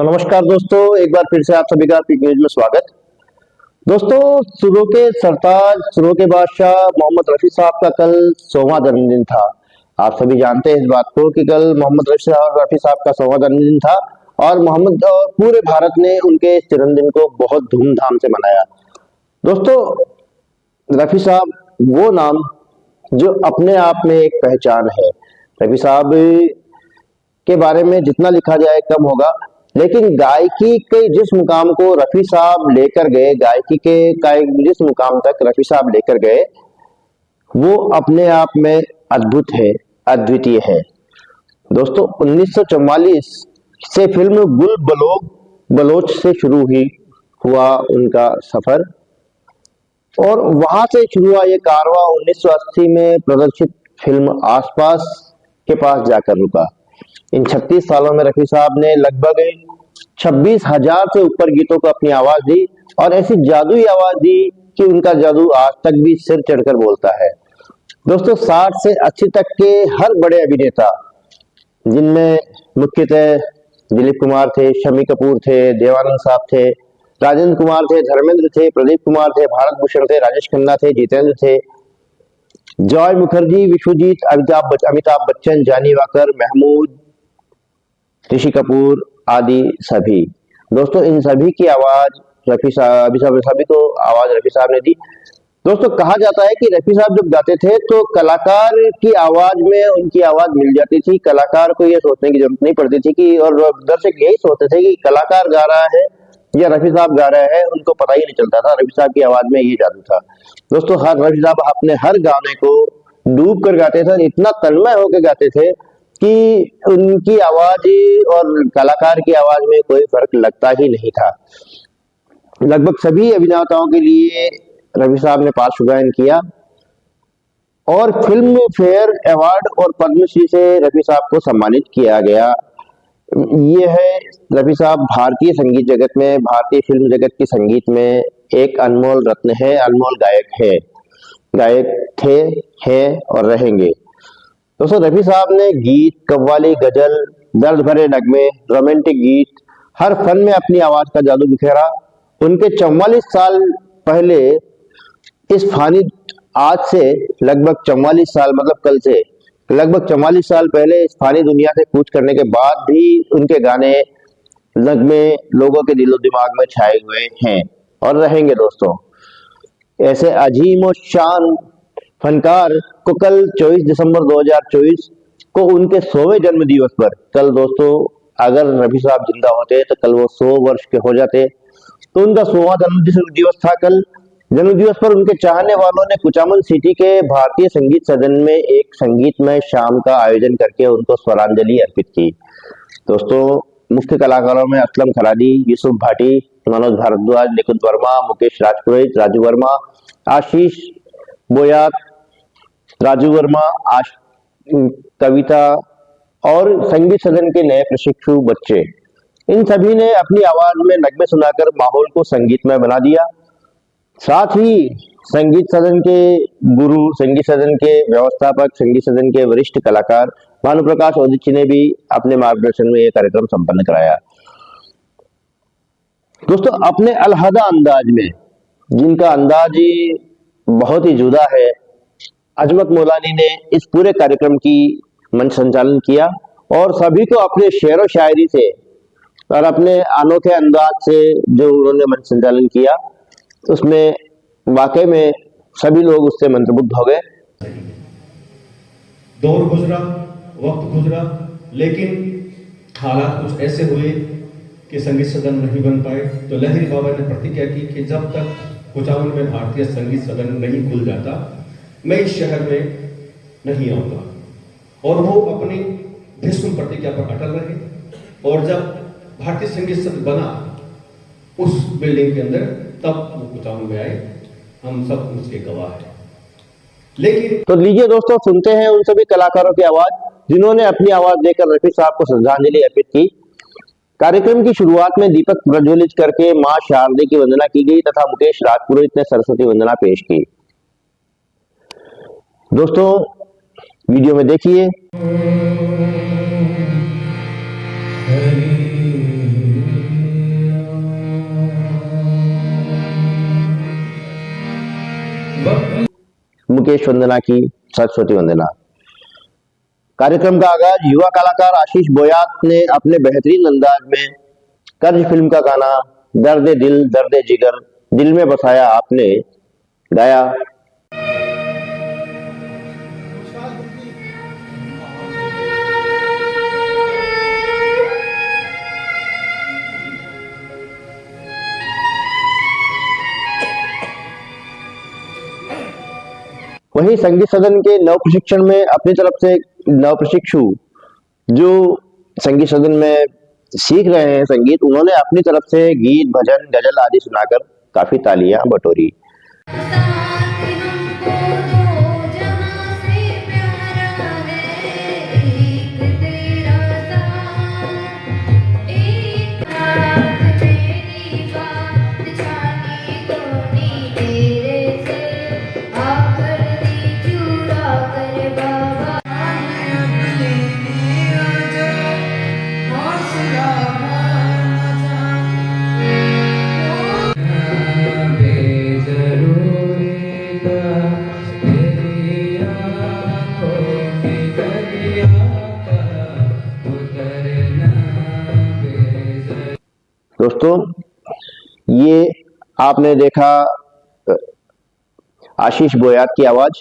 तो नमस्कार दोस्तों, एक बार फिर से आप सभी का पिक न्यूज में स्वागत। दोस्तों, सुरों के सरताज, सुरों के बादशाह मोहम्मद रफी साहब का कल 100वां जन्मदिन था। आप सभी जानते हैं इस बात को कि कल मोहम्मद रफी साहब का 100वां जन्मदिन था और मोहम्मद और पूरे भारत ने उनके इस जन्मदिन को बहुत धूमधाम से मनाया। दोस्तों, रफी साहब वो नाम जो अपने आप में एक पहचान है। रफी साहब के बारे में जितना लिखा जाए कम होगा, लेकिन गायकी के जिस मुकाम को रफी साहब लेकर गए, गायकी के जिस मुकाम तक रफी साहब लेकर गए, वो अपने आप में अद्भुत है, अद्वितीय है। दोस्तों, 1944 से फिल्म गुल बलोच से शुरू हुआ उनका सफर और वहां से शुरू हुआ ये कारवां 1980 में प्रदर्शित फिल्म आसपास के पास जाकर रुका। इन 36 सालों में रफी साहब ने लगभग 26,000 से ऊपर गीतों को अपनी आवाज दी और ऐसी जादुई आवाज दी कि उनका जादू आज तक भी सिर चढ़कर बोलता है। दोस्तों, 60 से 80 तक के हर बड़े अभिनेता, जिनमें मुख्यतः दिलीप कुमार थे, शम्मी कपूर थे, देवानंद साहब थे, राजेंद्र कुमार थे, धर्मेंद्र थे, प्रदीप कुमार थे, भारत भूषण थे, राजेश खन्ना थे, जितेंद्र थे, जॉय मुखर्जी, विश्वजीत, अमिताभ बच्चन, जानी वाकर, महमूद, ऋषि कपूर आदि सभी। दोस्तों, इन सभी की आवाज सभी को आवाज रफी साहब ने दी। दोस्तों, कहा जाता है कि रफी साहब जब गाते थे तो कलाकार की आवाज में उनकी आवाज मिल जाती थी। कलाकार को यह सोचने की जरूरत नहीं पड़ती थी कि, और दर्शक यही सोचते थे कि कलाकार गा रहा है या रफी साहब गा रहे हैं, उनको पता ही नहीं चलता था। रफी साहब की आवाज में ये जादू था। दोस्तों, रफी साहब अपने हर गाने को डूब कर गाते थे और इतना तन्मय होकर गाते थे कि उनकी आवाज और कलाकार की आवाज में कोई फर्क लगता ही नहीं था। लगभग सभी अभिनेताओं के लिए रफी साहब ने पार्श्व गायन किया और फिल्म फेयर अवार्ड और पद्मश्री से रफी साहब को सम्मानित किया गया। ये है रफी साहब भारतीय संगीत जगत में, भारतीय फिल्म जगत के संगीत में एक अनमोल रत्न है, अनमोल गायक थे, हैं और रहेंगे। दोस्तों, रफी साहब ने गीत, कव्वाली, गजल, दर्द भरे नगमे, रोमांटिक गीत, हर फन में अपनी आवाज का जादू बिखेरा। उनके 44 साल पहले इस फानी आज से लगभग 44 साल मतलब कल से लगभग 44 साल पहले इस फानी दुनिया से कूच करने के बाद भी उनके गाने, नगमे लोगों के दिलो दिमाग में छाए हुए हैं और रहेंगे। दोस्तों, ऐसे अजीम और शान फनकार को कल 24 दिसंबर 2024 को उनके 100वें जन्म दिवस पर, कल दोस्तों अगर रफी साहब जिंदा होते तो कल वो 100 वर्ष के हो जाते। तो उनका 100वां जन्म दिवस था कल। जन्म दिवस पर उनके चाहने वालों ने कुचामन सिटी के भारतीय संगीत सदन में एक संगीतमय शाम का आयोजन करके उनको स्वरांजलि अर्पित की। दोस्तों, मुख्य कलाकारों में असलम खरादी, यूसुफ भाटी, मनोज भारद्वाज, निकुंज वर्मा, मुकेश राजपुरोहित, राजू वर्मा, आशीष बोयात, राजू वर्मा, कविता और संगीत सदन के नए प्रशिक्षु बच्चे, इन सभी ने अपनी आवाज में नगमे सुनाकर माहौल को संगीतमय बना दिया। साथ ही संगीत सदन के गुरु, संगीत सदन के व्यवस्थापक, संगीत सदन के वरिष्ठ कलाकार भानुप्रकाश ओदिची ने भी अपने मार्गदर्शन में यह कार्यक्रम संपन्न कराया। दोस्तों, अपने अलहदा अंदाज में, जिनका अंदाज बहुत ही जुदा है, अजमत मौलानी ने इस पूरे कार्यक्रम की मंच संचालन किया और सभी को अपने शेर व शायरी से और अपने अनोखे अंदाज से जो उन्होंने मंच संचालन किया, उसमें वाकई में सभी लोग उससे मंत्रमुग्ध हो गए। दौर गुजरा, वक्त गुजरा, लेकिन हालात कुछ ऐसे हुए कि संगीत सदन नहीं बन पाए। तो लहरी बाबा ने प्रतिज्ञा की कि जब तक कुचामन में भारतीय संगीत सदन नहीं खुल जाता, मैं इस शहर में नहीं आऊंगा। और वो अपनी भीष्म प्रतिज्ञा पर अटल रहे और जब भारतीय संगीत सदन बना उस बिल्डिंग के अंदर, तब वो कुचामन में आए। हम सब उसके गवाह हैं। लेकिन तो लीजिए दोस्तों, सुनते हैं उन सभी कलाकारों की आवाज जिन्होंने अपनी आवाज देकर रफी साहब को श्रद्धांजलि अर्पित की। कार्यक्रम की शुरुआत में दीपक प्रज्वलित करके मां शारदे की वंदना की गई तथा मुकेश राजपुरोहित ने सरस्वती वंदना पेश की। दोस्तों, वीडियो में देखिए। मुकेश वंदना की सरस्वती वंदना। कार्यक्रम का आगाज युवा कलाकार आशीष बोयात ने अपने बेहतरीन अंदाज में कर्ज फिल्म का गाना दर्द दिल दर्द जिगर दिल में बसाया आपने गाया। वहीं संगीत सदन के नव प्रशिक्षण में अपनी तरफ से नव प्रशिक्षु जो संगीत सदन में सीख रहे हैं संगीत, उन्होंने अपनी तरफ से गीत भजन गजल आदि सुनाकर काफी तालियां बटोरी। दोस्तों, ये आपने देखा आशीष बोयात की आवाज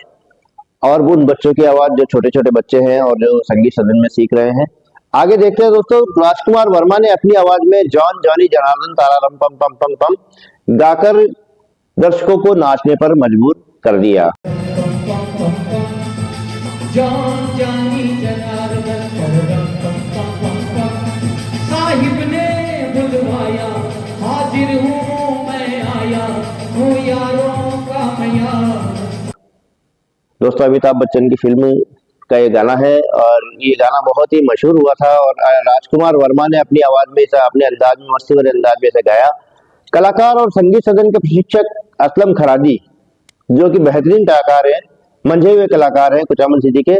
और उन बच्चों की आवाज जो छोटे छोटे बच्चे हैं और जो संगीत सदन में सीख रहे हैं। आगे देखते हैं दोस्तों, राजकुमार वर्मा ने अपनी आवाज में जॉन जॉनी जनार्दन तारारम पम पम पम पम गाकर दर्शकों को नाचने पर मजबूर कर दिया। जॉन जॉनी जनार्दन साहिब ने बुलवाया, हाजिर हूँ मैं आया, हूँ यारों का मैया। दोस्तों, अमिताभ बच्चन की फिल्म का ये गाना है और ये गाना बहुत ही मशहूर हुआ था और राजकुमार वर्मा ने अपनी आवाज में इसे अपने अंदाज में मस्ती भरे अंदाज में इसे गाया। कलाकार और संगीत सदन के प्रशिक्षक असलम खरादी जो कि बेहतरीन कलाकार हैं, मंझे हुए कलाकार हैं कुचामन सिटी के,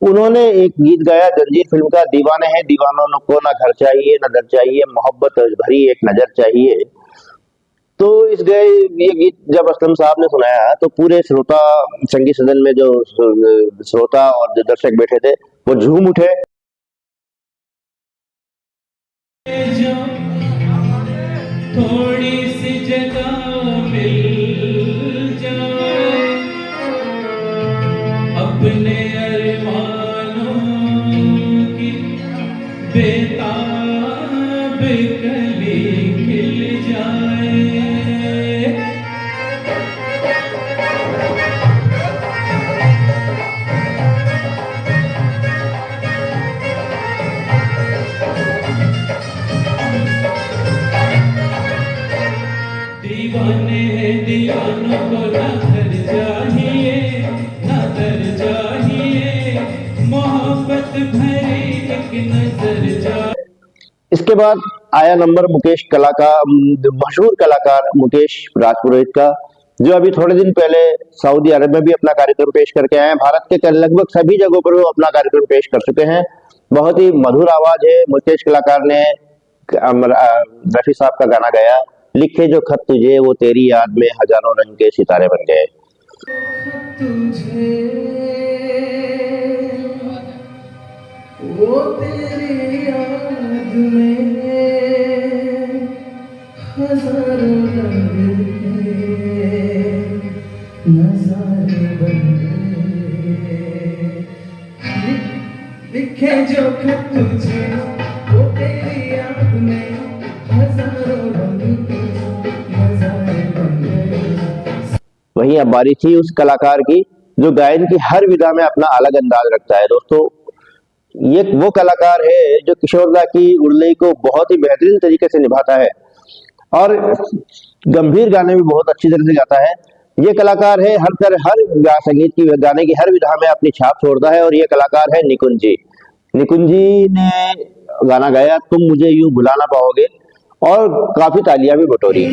उन्होंने एक गीत गाया जंजीर फिल्म का, दीवाने हैं दीवानों को ना घर चाहिए ना दर चाहिए, मोहब्बत भरी एक नजर चाहिए। तो ये गीत जब असलम साहब ने सुनाया तो पूरे श्रोता संगीत सदन में जो श्रोता और जो दर्शक बैठे थे वो झूम उठे। थोड़ी सी जगह मिल जाए, अपने अरमानों की बेताब कली खिल जाए। दीवाने हैं दीवानों को ना दर चाहिए ना दर चाहिए, मोहब्बत भरी एक नजर चाहिए। इसके बाद आया नंबर मुकेश मशहूर कलाकार मुकेश राजपुरोहित का, जो अभी थोड़े दिन पहले सऊदी अरब में भी अपना कार्यक्रम पेश करके आए हैं। भारत के लगभग सभी जगहों पर वो अपना कार्यक्रम पेश कर चुके हैं। बहुत ही मधुर आवाज है। मुकेश कलाकार ने रफी साहब का गाना गाया, लिखे जो खत तुझे वो तेरी याद में हजारों रंग के सितारे बन गए। तुझे वो तेरी याद में हजारों रंग के नजारे बन गए। लिखे जो खत तुझे वो तेरी याद में हजारों रंग के नजारे बन गए। वहीं अब बारी थी उस कलाकार की जो गायन की हर विधा में अपना अलग अंदाज रखता है। दोस्तों, ये वो कलाकार है जो किशोरदा की उड़लई को बहुत ही बेहतरीन तरीके से निभाता है और गंभीर गाने भी बहुत अच्छी तरह से गाता है। ये कलाकार है हर संगीत की गाने की हर विधा में अपनी छाप छोड़ता है और ये कलाकार है निकुंज जी। निकुंज जी ने गाना गाया तुम मुझे यूं भुला ना पाओगे और काफी तालियां भी बटोरी।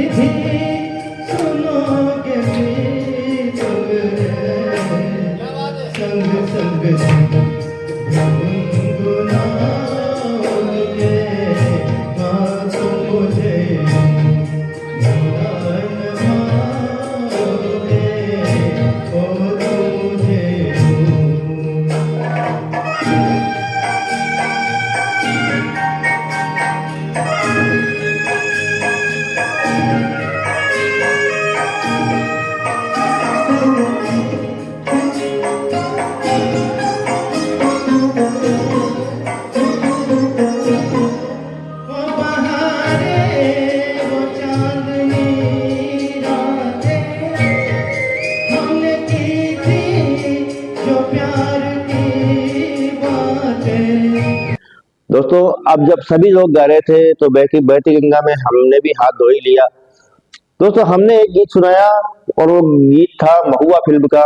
दोस्तों अब जब सभी लोग गा रहे थे तो बहती गंगा में हमने भी हाथ धो ही लिया। दोस्तों हमने एक गीत सुनाया और वो गीत था महुआ फिल्म का,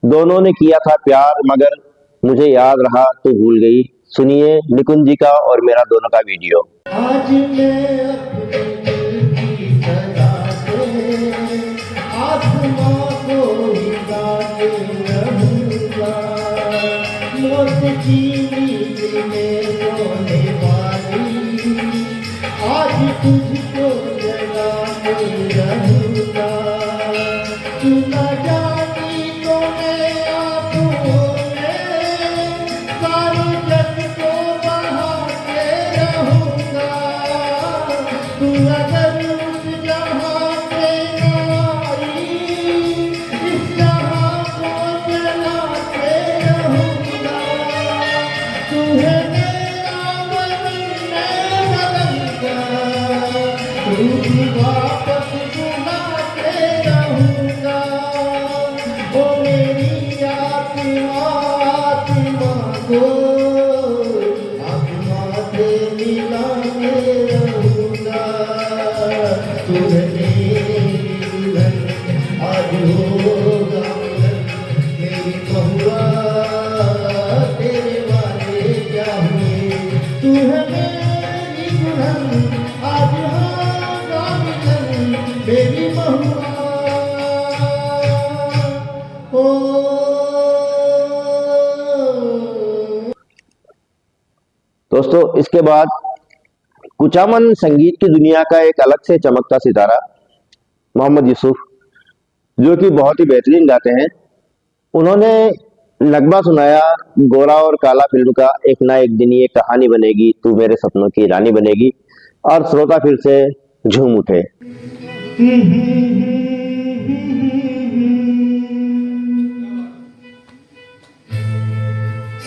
दोनों ने किया था प्यार मगर मुझे याद रहा तू भूल गई। सुनिए निकुंज जी का और मेरा दोनों का वीडियो। आज मैं अपने दिल की सदा से आसमां को ही गाते रहूंगा। मौत की नींद में सोने वाली आज तुझको जगाते रहूंगा। तू न जानी तो मैं आंखों में सारे जग को बहाते रहूंगा। तू अगर उस जहां से न आई इस जहां को जलाते रहूंगा। तू है मेरा वतन बदलगा, तू भी वापस बुलाते रहूंगा। ओ मेरी आत्मा आत्मा को आत्मा से मिलाते रहूंगा। तू है मेरी दुल्हन आज होगा मिलन, मेरी बहुआ तेरे वाले क्या हुए। तू है मेरी दुल्हन आज होगा मिलन, मेरी बहुआ ओ। दोस्तों इसके बाद कुचामन संगीत की दुनिया का एक अलग से चमकता सितारा मोहम्मद यूसुफ, जो कि बहुत ही बेहतरीन गाते हैं, उन्होंने नगमा सुनाया गोरा और काला फिल्म का, एक ना एक दिन ये कहानी बनेगी, तू मेरे सपनों की रानी बनेगी, और श्रोता फिर से झूम उठे।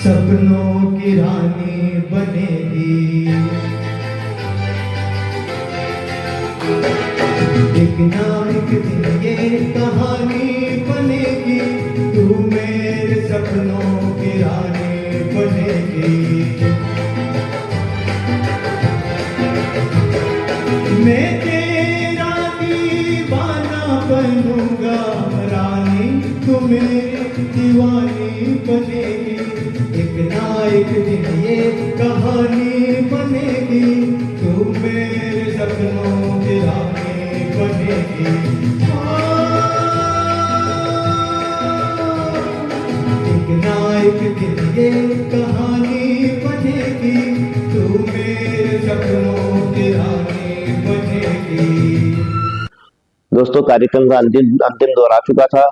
सपनों की रानी बनेगी, एक ना एक दिन ये कहानी बनेगी, तू मेरे सपनों की रानी बनेगी। मैं तेरा दीवाना बनूंगा रानी, तू मेरी दीवानी बनेगी, एक ना एक दिन ये कहानी बनेगी, तू मेरे सपनों की रानी बनेगी। एक ना एक दिन ये कहानी बनेगी, तू मेरे सपनों की रानी बनेगी। दोस्तों कार्यक्रम का अंतिम दौर आ चुका था।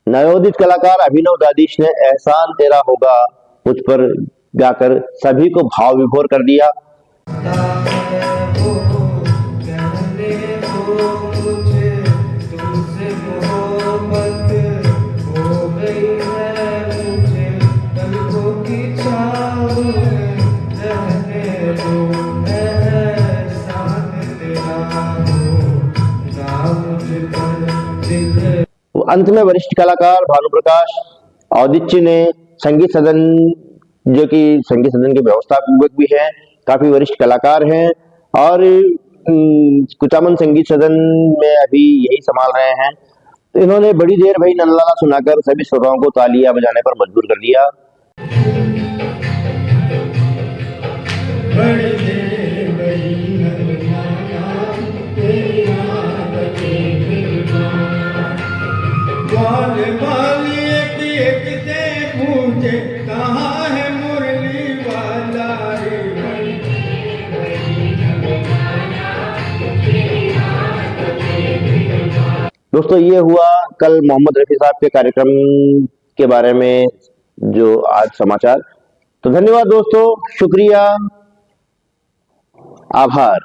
नवोदित कलाकार अभिनव दादिश ने एहसान तेरा होगा मुझ पर गाकर सभी को भाव विभोर कर दिया। अंत में वरिष्ठ कलाकार भानु प्रकाश औदिच्य ने संगीत सदन, जो कि संगीत सदन के व्यवस्थापक भी हैं, काफी वरिष्ठ कलाकार हैं और कुचामन संगीत सदन में अभी यही संभाल रहे हैं, तो इन्होंने बड़ी देर भाई नल्ला सुनाकर सभी श्रोताओं को तालियां बजाने पर मजबूर कर दिया। कहाँ है मुरली वाला रे। दोस्तों ये हुआ कल मोहम्मद रफी साहब के कार्यक्रम के बारे में जो आज समाचार। तो धन्यवाद दोस्तों, शुक्रिया, आभार।